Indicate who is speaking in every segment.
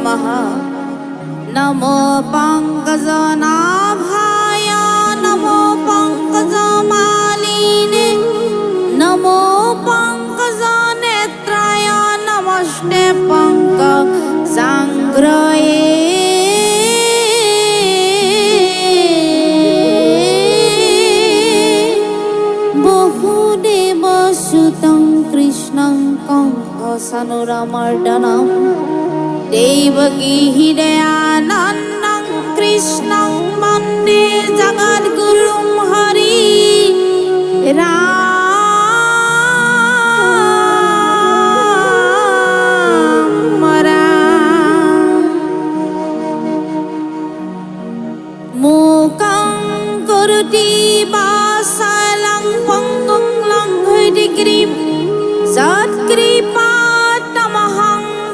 Speaker 1: नमः नमो पंकजनाभाय नमो पंकजमालिने नमो पंकजनेत्राय नमस्ते पंकजाङ्घ्रये बहुदेवसुतं कृष्णं कंसनुरमर्दनं देवकी हृदयानन्दं कृष्णं वन्दे जगद्गुरुं हरि राम राम मूकं करोति वाचालं पङ्गुं लङ्घयितगिरिं सत्कृपातमहं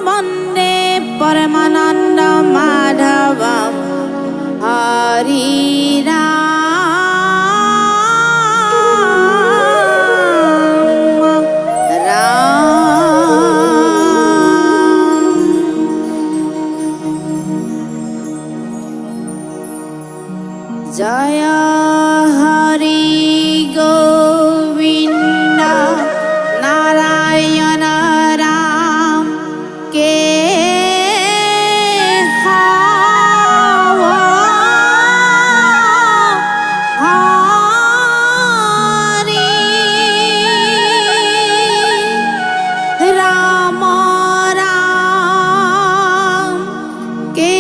Speaker 1: वन्दे परमानन्दमाधवं हरि राम राम जय हरि गोविंद नारायण राम के हरि राम राम के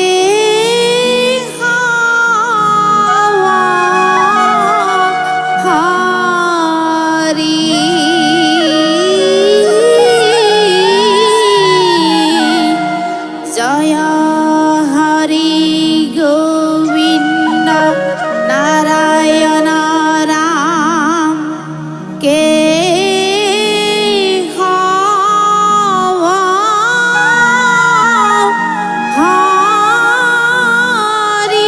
Speaker 1: जय हरि गोविंद नारायण राम के हरि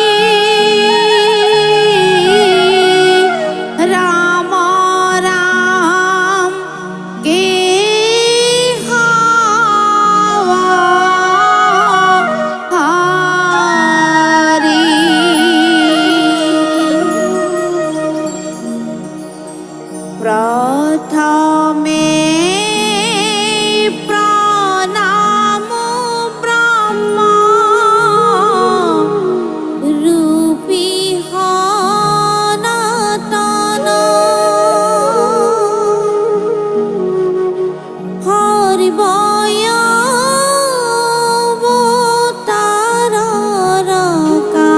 Speaker 1: राम राम के प्रथमे प्रणामो ब्रह्म रूपी सनातन हरिवय अवतार रका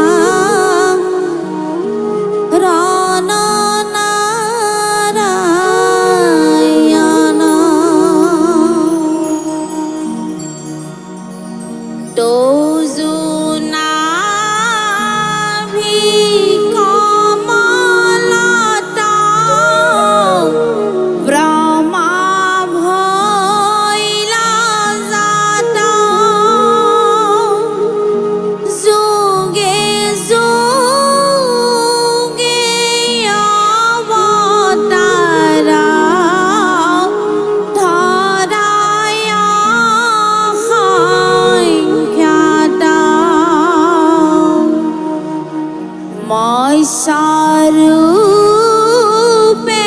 Speaker 1: स्वरूपे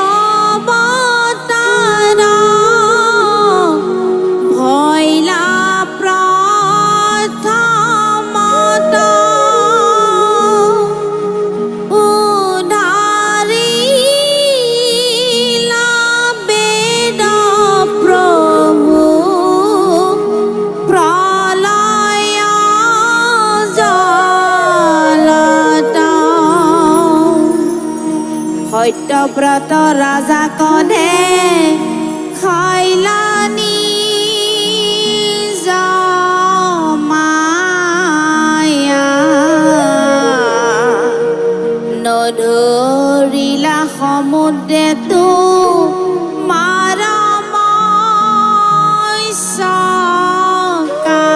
Speaker 1: अवतार भइला प्रथमत उद्धारिला वेद प्रभु प्रलय सत्यव्रत राजा कने खाइलानी माया नधरिला समुद्रे तू मारमय सकाया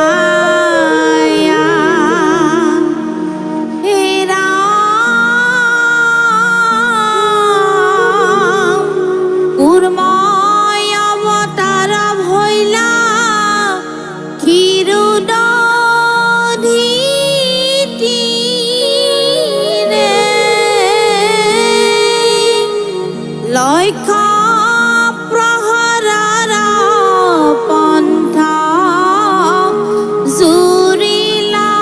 Speaker 1: हे राम কুর্ময় অবতার দক্ষ প্ৰহৰাৰ পন্থ জুৰিলা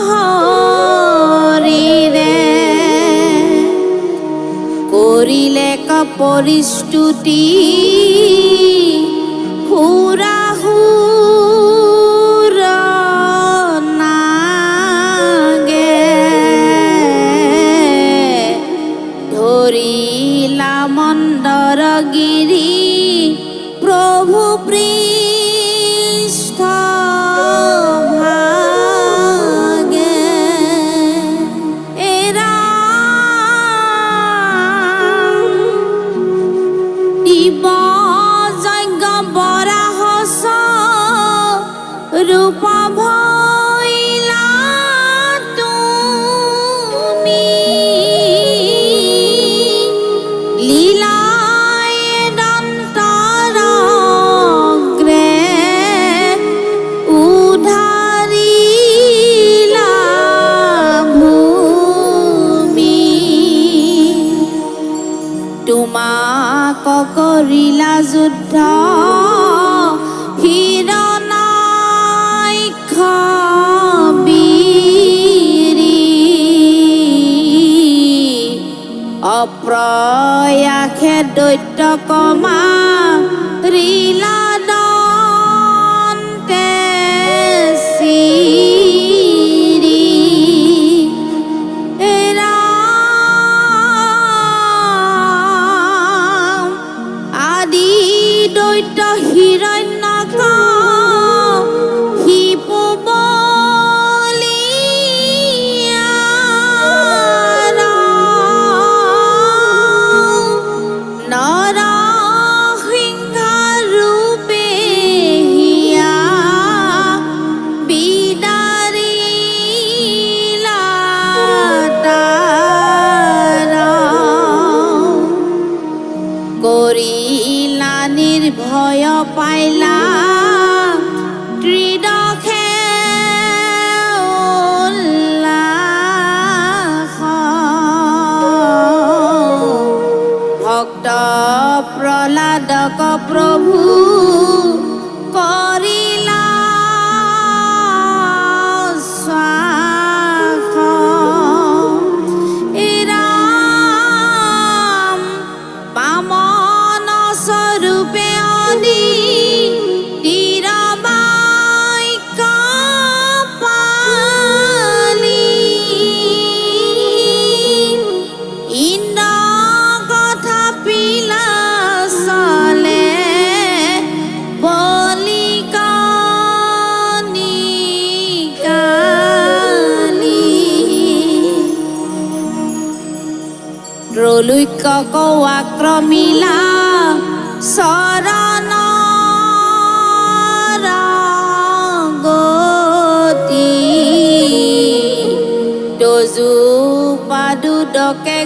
Speaker 1: হৰিৰে কৰিলে পৰিস্তুতি হুৰাহুৰ নাগে ধৰিলা মন্দৰগিৰি প্ৰভু পৃষ্ঠ ভাগে এৰা দিব যজ্ঞ বৰাহস ৰূপ ভৈলা তুমি লীলাই দন্তৰগ্ৰে উদ্ধাৰিলা ভূমি তোমাক কৰিলা যুদ্ধ হিৰণাক্ষ বীৰি অপ্ৰয়াসে দৈত্য কমা ৰিলা দন্তে চিৰি আদি দৈত্য হিৰণ্যক শিপু বলিয়াৰ নৰসিংহ ৰূপে হিয়া বিদাৰিলা তাৰ কৰিলা নিৰ্ভয় পাইলা ত্ৰিদশে উল্লাস ভক্ত প্ৰহ্লাদক প্ৰভু কৰিলা স্বাস ৰাম বামন স্বৰূপে অনি তিৰবাক্য পালি ইন্দ্ৰ কথা পিলা চলে বলি কণিকালি ত্ৰৈলোক্যক আক্ৰমিলা শৰণ গতি দজু পাদুদকে